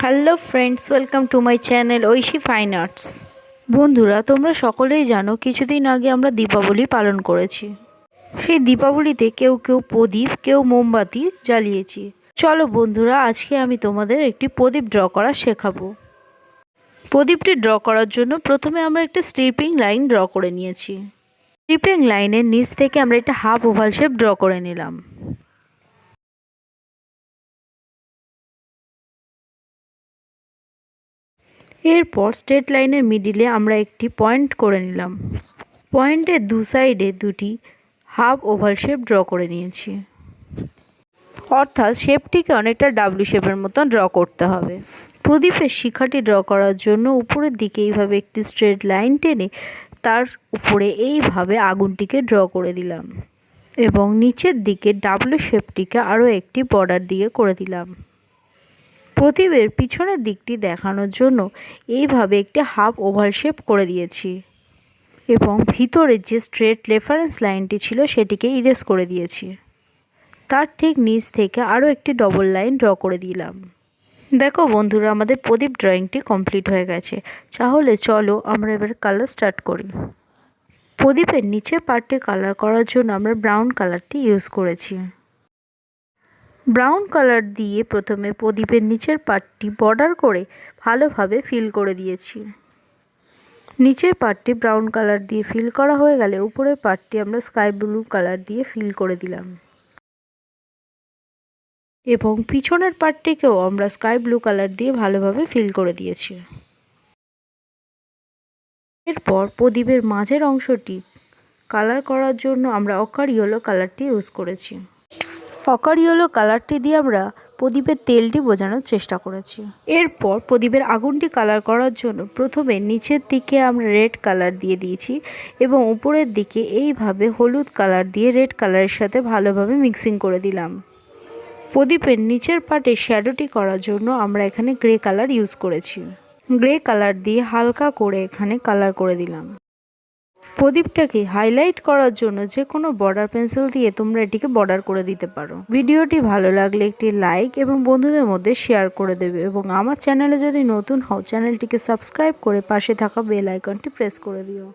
Hello friends, welcome to my channel Aishi fine arts. বন্ধুরা, তোমরা সকলেই জানো কিছুদিন আগে আমরা দীপাবলি পালন করেছি। সেই দীপাবলিতে কেউ কেউ প্রদীপ, কেউ মোমবাতি জ্বালিয়েছি। চলো বন্ধুরা, আজকে আমি তোমাদের একটি প্রদীপ ড্র করা শেখাবো। প্রদীপটি ড্র করার জন্য প্রথমে আমরা একটা স্ট্রিপিং লাইন ড্র করে নিয়েছি। স্ট্রিপিং লাইনের নিচ থেকে আমরা একটা হাফ ওভাল শেপ ড্র করে নিলাম। এরপর স্ট্রেট লাইনের মিডিলে আমরা একটি পয়েন্ট করে নিলাম। পয়েন্টের দু সাইডে দুটি হাফ ওভাল শেপ ড্র করে নিয়েছি, অর্থাৎ শেপটিকে অনেকটা ডাব্লু শেপের মতন ড্র করতে হবে। প্রদীপের শিখাটি ড্র করার জন্য উপরের দিকে এইভাবে একটি স্ট্রেট লাইন টেনে তার উপরে এইভাবে আগুনটিকে ড্র করে দিলাম এবং নিচের দিকে ডাব্লু শেপটিকে আরও একটি বর্ডার দিয়ে করে দিলাম। প্রদীপের পিছনের দিকটি দেখানোর জন্য এইভাবে একটি হাফ ওভাল শেপ করে দিয়েছি এবং ভিতরের যে স্ট্রেট রেফারেন্স লাইনটি ছিল সেটিকে ইরেজ করে দিয়েছি। তার ঠিক নিচ থেকে আরও একটি ডবল লাইন ড্র করে দিলাম। দেখো বন্ধুরা, আমাদের প্রদীপ ড্রয়িংটি কমপ্লিট হয়ে গেছে। তাহলে চলো আমরা এবার কালার স্টার্ট করি। প্রদীপের নিচের পার্টটি কালার করার জন্য আমরা ব্রাউন কালারটি ইউজ করেছি। ব্রাউন কালার দিয়ে প্রথমে প্রদীপের নিচের পার্টটি বর্ডার করে ভালোভাবে ফিল করে দিয়েছি। নিচের পার্টটি ব্রাউন কালার দিয়ে ফিল করা হয়ে গেলে উপরের পার্টটি আমরা স্কাই ব্লু কালার দিয়ে ফিল করে দিলাম এবং পিছনের পার্টটিকেও আমরা স্কাই ব্লু কালার দিয়ে ভালোভাবে ফিল করে দিয়েছি। এরপর প্রদীপের মাঝের অংশটি কালার করার জন্য আমরা অকার ইয়েলো কালারটি ইউজ করেছি। অকার ইয়েলো কালারটি দিয়ে আমরা প্রদীপের তেলটি বোঝানোর চেষ্টা করেছি। এরপর প্রদীপের আগুনটি কালার করার জন্য প্রথমে নিচের দিকে আমরা রেড কালার দিয়ে দিয়েছি এবং উপরের দিকে এইভাবে হলুদ কালার দিয়ে রেড কালারের সাথে ভালোভাবে মিক্সিং করে দিলাম। প্রদীপের নিচের পার্টে শ্যাডোটি করার জন্য আমরা এখানে গ্রে কালার ইউজ করেছি। গ্রে কালার দিয়ে হালকা করে এখানে কালার করে দিলাম। প্রদীপটাকে হাইলাইট করার জন্য যে কোনো বর্ডার পেন্সিল দিয়ে তোমরা এটিকে বর্ডার করে দিতে পারো। ভিডিওটি ভালো লাগলে একটি লাইক এবং বন্ধুদের মধ্যে শেয়ার করে দেবে এবং আমার চ্যানেলে যদি নতুন হও চ্যানেলটিকে সাবস্ক্রাইব করে পাশে থাকা বেল আইকনটি প্রেস করে দিও।